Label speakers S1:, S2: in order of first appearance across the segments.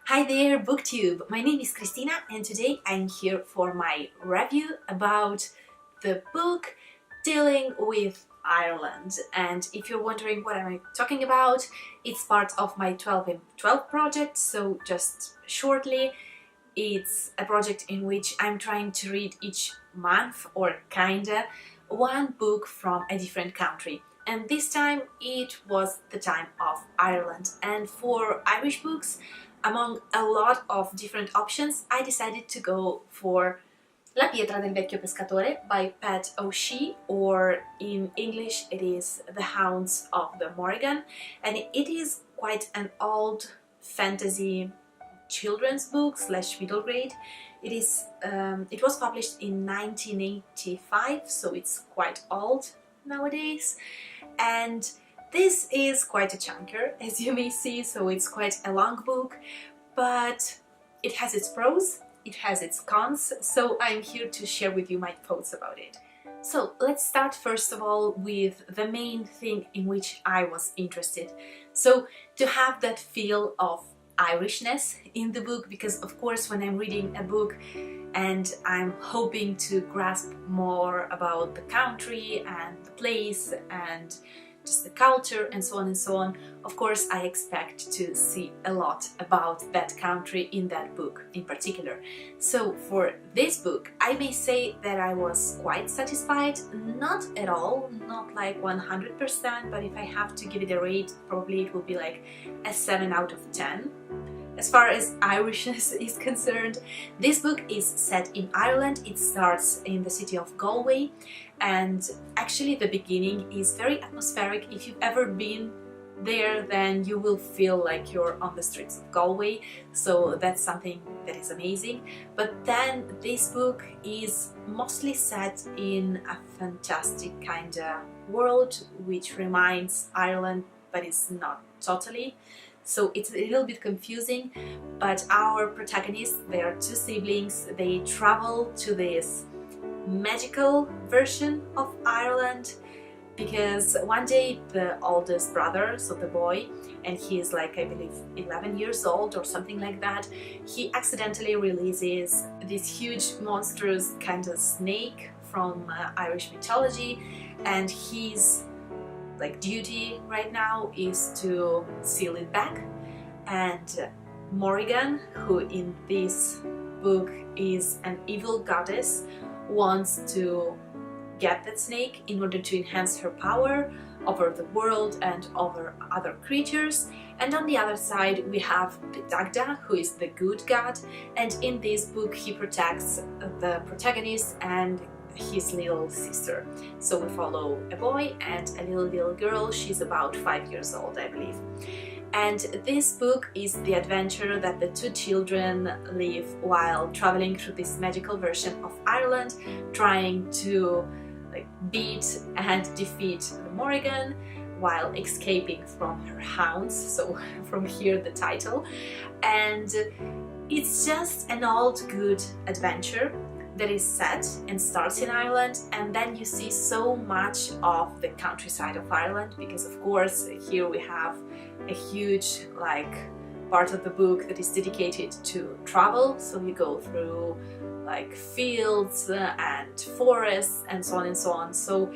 S1: Hi there, BookTube! My name is Christina and today I'm here for my review about the book dealing with Ireland. And if you're wondering what I'm talking about, it's part of my 12 in 12 project, so just shortly, it's a project in which I'm trying to read each month, or kinda, one book from a different country. And this time it was the time of Ireland. And for Irish books, among a lot of different options, I decided to go for La pietra del vecchio pescatore by Pat O'Shea, or in English it is The Hounds of the Morrigan, and it is quite an old fantasy children's book slash middle grade. It was published in 1985, so it's quite old nowadays, and this is quite a chunker, as you may see, so it's quite a long book, but it has its pros, it has its cons, so I'm here to share with you my thoughts about it. So let's start first of all with the main thing in which I was interested. So to have that feel of Irishness in the book, because of course when I'm reading a book and I'm hoping to grasp more about the country and the place and just the culture and so on, of course I expect to see a lot about that country in that book in particular. So for this book I may say that I was quite satisfied, not at all, not like 100%, but if I have to give it a rate, probably it will be like a 7 out of 10. As far as Irishness is concerned, this book is set in Ireland. It starts in the city of Galway, and actually the beginning is very atmospheric. If you've ever been there, then you will feel like you're on the streets of Galway, so that's something that is amazing. But then this book is mostly set in a fantastic kind of world which reminds Ireland, but it's not totally. So it's a little bit confusing, but our protagonists, they are two siblings, they travel to this magical version of Ireland because one day the oldest brother, so the boy, and he is like, I believe, 11 years old or something like that, he accidentally releases this huge monstrous kind of snake from Irish mythology, and his duty right now is to seal it back. And Morrigan, who in this book is an evil goddess, wants to get that snake in order to enhance her power over the world and over other creatures. And on the other side we have Dagda, who is the good god, and in this book he protects the protagonist and his little sister. So we follow a boy and a little girl. She's about 5 years old, I believe. And this book is the adventure that the two children live while traveling through this magical version of Ireland, trying to beat and defeat the Morrigan while escaping from her hounds, so from here the title. And it's just an old good adventure that is set and starts in Ireland, and then you see so much of the countryside of Ireland, because of course here we have a huge part of the book that is dedicated to travel, so you go through fields and forests and so on. So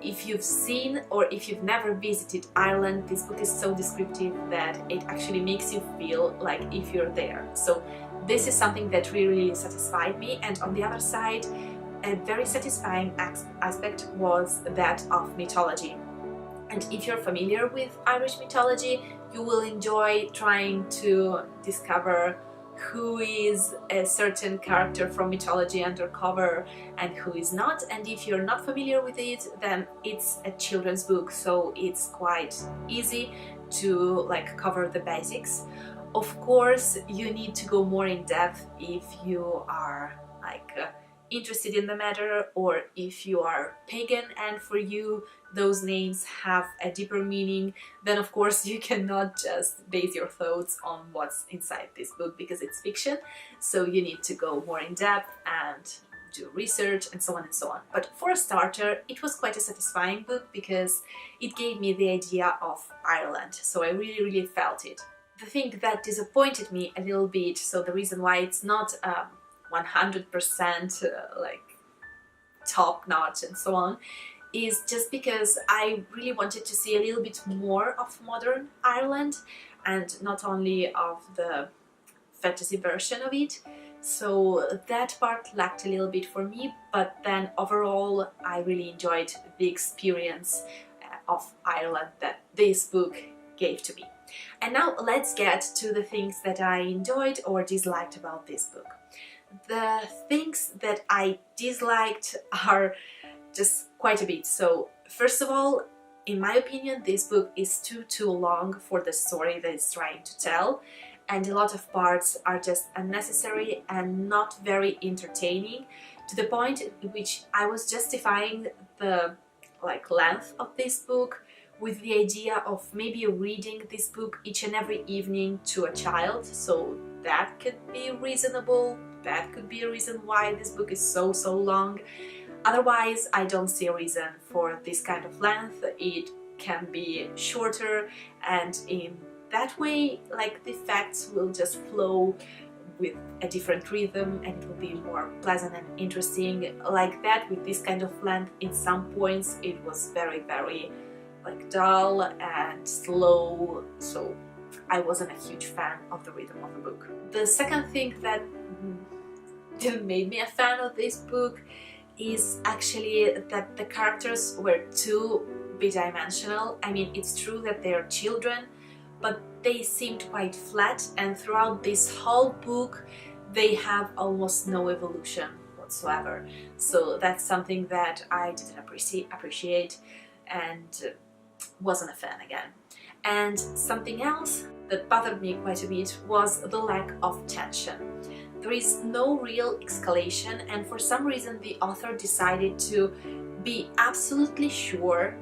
S1: if you've seen or if you've never visited Ireland, this book is so descriptive that it actually makes you feel like if you're there. So this is something that really satisfied me. And on the other side, a very satisfying aspect was that of mythology. And if you're familiar with Irish mythology, you will enjoy trying to discover who is a certain character from mythology undercover and who is not. And if you're not familiar with it, then it's a children's book, so it's quite easy to cover the basics. Of course, you need to go more in depth if you are interested in the matter, or if you are pagan and for you those names have a deeper meaning, then of course you cannot just base your thoughts on what's inside this book because it's fiction. So you need to go more in depth and do research and so on. But for a starter, it was quite a satisfying book because it gave me the idea of Ireland, so I really felt it. the thing that disappointed me a little bit, so the reason why it's not 100% like top-notch and so on, is just because I really wanted to see a little bit more of modern Ireland and not only of the fantasy version of it. So that part lacked a little bit for me, but then overall I really enjoyed the experience of Ireland that this book gave to me. And now let's get to the things that I enjoyed or disliked about this book. The things that I disliked are just quite a bit. So first of all, in my opinion, this book is too long for the story that it's trying to tell, and a lot of parts are just unnecessary and not very entertaining, to the point in which I was justifying the length of this book with the idea of maybe reading this book each and every evening to a child. So that could be reasonable, that could be a reason why this book is so long. Otherwise, I don't see a reason for this kind of length. It can be shorter, and in that way, like, the facts will just flow with a different rhythm and it will be more pleasant and interesting. Like that, with this kind of length, in some points it was very like dull and slow, so I wasn't a huge fan of the rhythm of the book. The second thing that made me a fan of this book is actually that the characters were too bidimensional. I mean, it's true that they are children, but they seemed quite flat, and throughout this whole book they have almost no evolution whatsoever. So that's something that I didn't appreciate and wasn't a fan again. And something else that bothered me quite a bit was the lack of tension. There is no real escalation, and for some reason the author decided to be absolutely sure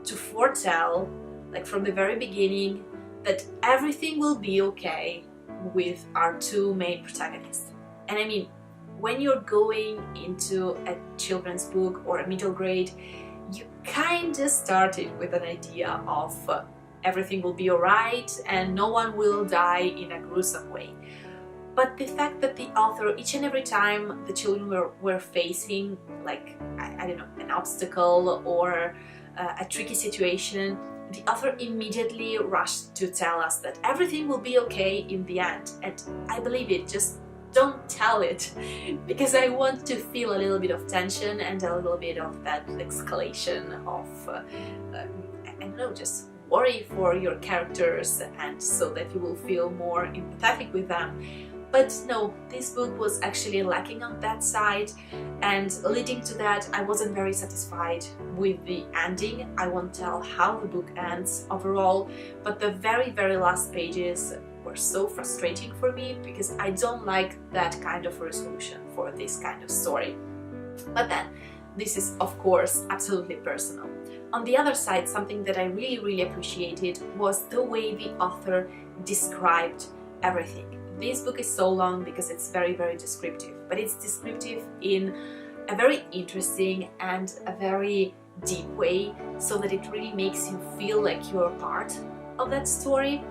S1: to foretell, like from the very beginning, that everything will be okay with our two main protagonists. And I mean, when you're going into a children's book or a middle grade, you kind of started with an idea of everything will be alright and no one will die in a gruesome way. But the fact that the author, each and every time the children were facing, like, I don't know, an obstacle or a tricky situation, the author immediately rushed to tell us that everything will be okay in the end. And I believe it, just don't tell it, because I want to feel a little bit of tension and a little bit of that escalation of, I don't know, just worry for your characters, and so that you will feel more empathetic with them. But no, this book was actually lacking on that side, and leading to that I wasn't very satisfied with the ending. I won't tell how the book ends overall, but the very last pages were so frustrating for me, because I don't like that kind of resolution for this kind of story. But then, this is of course absolutely personal. On the other side, something that I really appreciated was the way the author described everything. This book is so long because it's very descriptive, but it's descriptive in a very interesting and a very deep way, so that it really makes you feel like you're part of that story.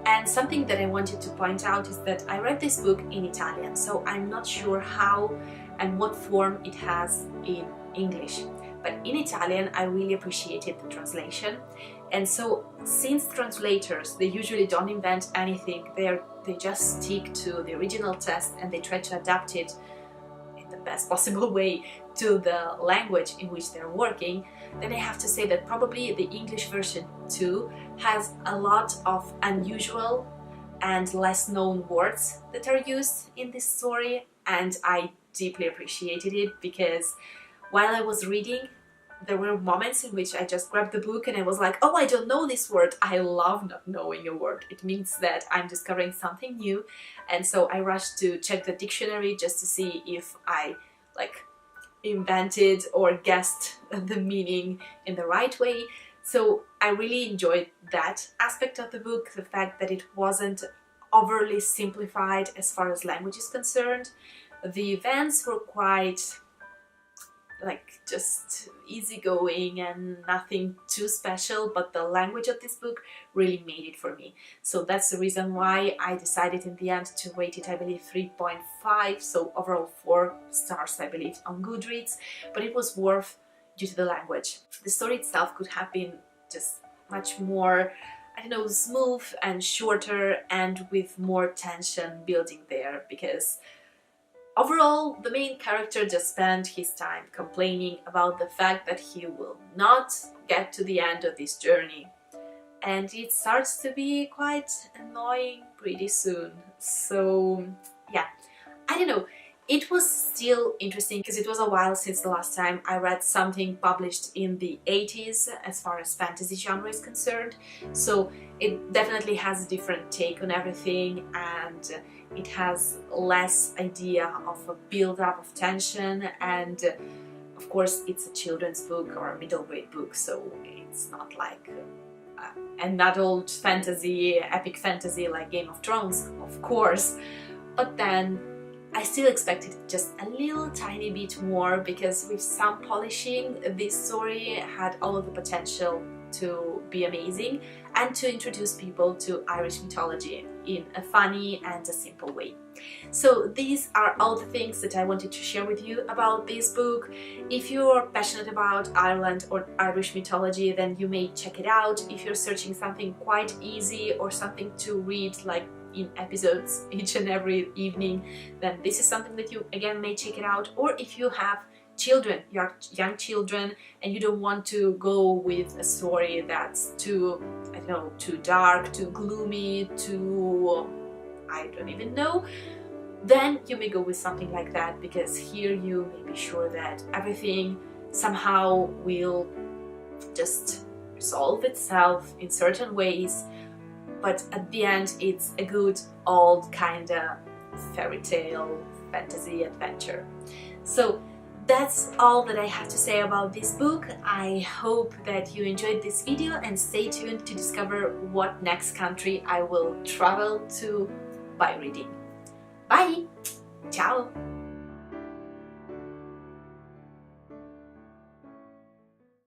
S1: And something that I wanted to point out is that I read this book in Italian, so I'm not sure how and what form it has in English. But in Italian, I really appreciated the translation. And so, since translators, they usually don't invent anything, they just stick to the original text and they try to adapt it in the best possible way to the language in which they're working, then I have to say that probably the English version too has a lot of unusual and less known words that are used in this story, and I deeply appreciated it, because while I was reading, there were moments in which I just grabbed the book and I was like, oh, I don't know this word. I love not knowing a word. It means that I'm discovering something new. And so I rushed to check the dictionary just to see if I invented or guessed the meaning in the right way. So I really enjoyed that aspect of the book, the fact that it wasn't overly simplified as far as language is concerned. The events were quite like just easygoing and nothing too special, but the language of this book really made it for me. So that's the reason why I decided in the end to rate it, I believe 3.5, so overall 4 stars I believe on Goodreads, but it was worth due to the language. The story itself could have been just much more, I don't know, smooth and shorter and with more tension building there, because overall, the main character just spent his time complaining about the fact that he will not get to the end of this journey. And it starts to be quite annoying pretty soon. So yeah, I don't know. It was still interesting because it was a while since the last time I read something published in the 80s as far as fantasy genre is concerned. So it definitely has a different take on everything, and it has less idea of a build-up of tension, and of course it's a children's book or a middle grade book, so it's not like an adult fantasy, epic fantasy like Game of Thrones, of course. But then I still expected just a little tiny bit more, because with some polishing this story had all of the potential to be amazing and to introduce people to Irish mythology in a funny and a simple way. So these are all the things that I wanted to share with you about this book. If you're passionate about Ireland or Irish mythology, then you may check it out. If you're searching something quite easy or something to read like in episodes each and every evening, then this is something that you again may check it out. Or if you have children, young children, and you don't want to go with a story that's too, I don't know, too dark, too gloomy, too, I don't even know, then you may go with something like that, because here you may be sure that everything somehow will just resolve itself in certain ways, but at the end it's a good old kind of fairy tale fantasy adventure. So that's all that I have to say about this book. I hope that you enjoyed this video, and stay tuned to discover what next country I will travel to by reading. Bye! Ciao!